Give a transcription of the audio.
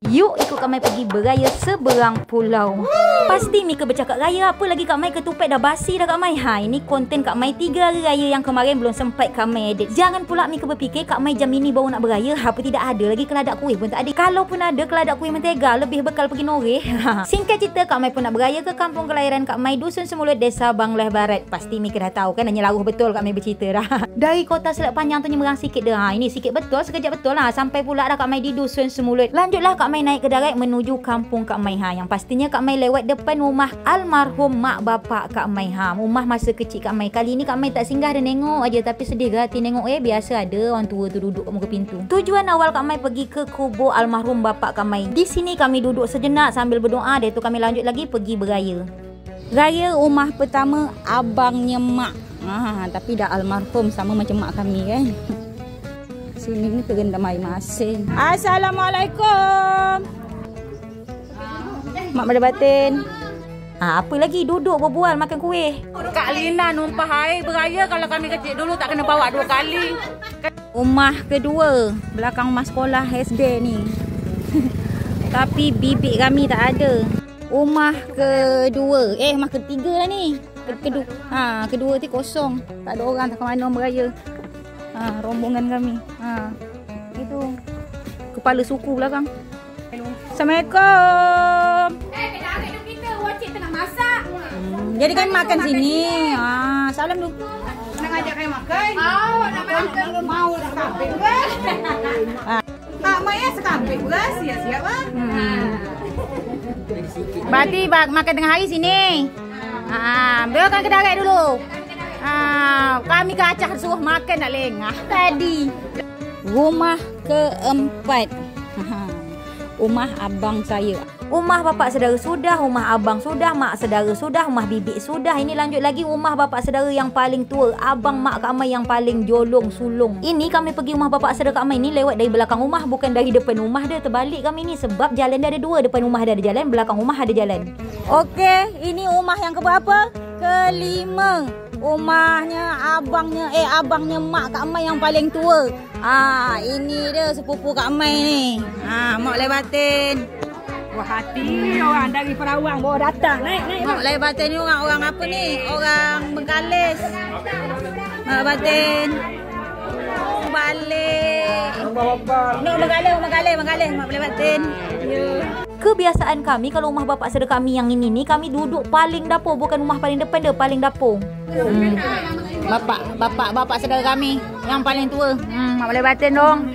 Yuk ikut Kak Mai pergi beraya seberang pulau. Pasti Mika bercakap raya apa lagi Kak Mai, ketupat dah basi dah Kak Mai. Ini konten Kak Mai 3 hari raya yang kemarin belum sempat Kak Mai edit. Jangan pula Mika berfikir Kak Mai jam ini baru nak beraya. Apa tidak ada lagi keladak kuih pun tak ada. Kalau pun ada keladak kuih mentega lebih bekal pergi noreh. Singkat cerita Kak Mai pun nak beraya ke kampung kelahiran Kak Mai, Dusun Semulut, Desa Banglah Barat. Pasti Mika dah tahu kan, hanya laruh betul Kak Mai bercerita dah. Dari kota Selat Panjang tu nyeberang sikit dah. Ini sikit betul, sekejap betul lah. Sampai pula dah Kak Mai di Dusun Semulut. Lanjutlah Kak Mai naik ke darat menuju kampung Kak Mai. Yang pastinya Kak Mai lewat depan rumah almarhum mak bapak Kak Mai. Rumah masa kecil Kak Mai. Kali ni Kak Mai tak singgah dan nengok aja, tapi sedih ke hati nengok biasa ada orang tua tu duduk kat muka pintu. Tujuan awal Kak Mai pergi ke kubur almarhum bapak Kak Mai. Di sini kami duduk sejenak sambil berdoa. Dari tu kami lanjut lagi pergi beraya. Raya rumah pertama abangnya mak. Tapi dah almarhum sama macam mak kami kan. Sini ni terendam air masin. Assalamualaikum. Mak Mada Batin. Apa lagi duduk berbual makan kuih. Kak Lina numpah air beraya kalau kami kecil dulu tak kena bawa 2 kali. Rumah kedua belakang rumah sekolah SD ni. Tapi bibik kami tak ada. Rumah kedua, rumah ketiga lah ni. Kedua. Kedua tu kosong. Tak ada orang, tak ke mana beraya. Rombongan kami. Itu kepala suku belakang. Assalamualaikum. Kita wajib tengah masak. Jadi kami makan sini. Salam dulu. Nak ajak kami makan? Nak makan. Mau sekaping beras. Tak Maya sekaping beras, siap-siap ah. Berarti makan tengah hari sini. Biarkan ke darat dulu. Kami ke Acah suruh makan nak lengah tadi. Rumah keempat. Rumah abang saya. Rumah bapak saudara sudah, rumah abang sudah, mak saudara sudah, rumah bibik sudah. Ini lanjut lagi rumah bapak saudara yang paling tua, abang mak Kak Mai yang paling jolong sulung. Ini kami pergi rumah bapak saudara Kak Mai ni lewat dari belakang rumah, bukan dari depan rumah dia. Terbalik kami ni sebab jalan dia ada 2, depan rumah dia ada jalan, belakang rumah ada jalan. Okey, ini rumah yang keberapa? Kelima. Rumahnya abangnya mak Kak Mai yang paling tua. Ini dia sepupu Kak Mai ni. Mak Lai Batin. Wah hati orang dari Perawang bawa datang. Naik. Mak Lai Batin ni orang apa ni? Orang Bengkalis. Mak Batin. Balik. Nak Bengkalis Mak Lai Batin. Kebiasaan kami kalau rumah bapak saudara kami yang ini ni, kami duduk paling dapur, bukan rumah paling depan dia, paling dapur. Bapak saudara kami yang paling tua. Mak Lai Batin dong.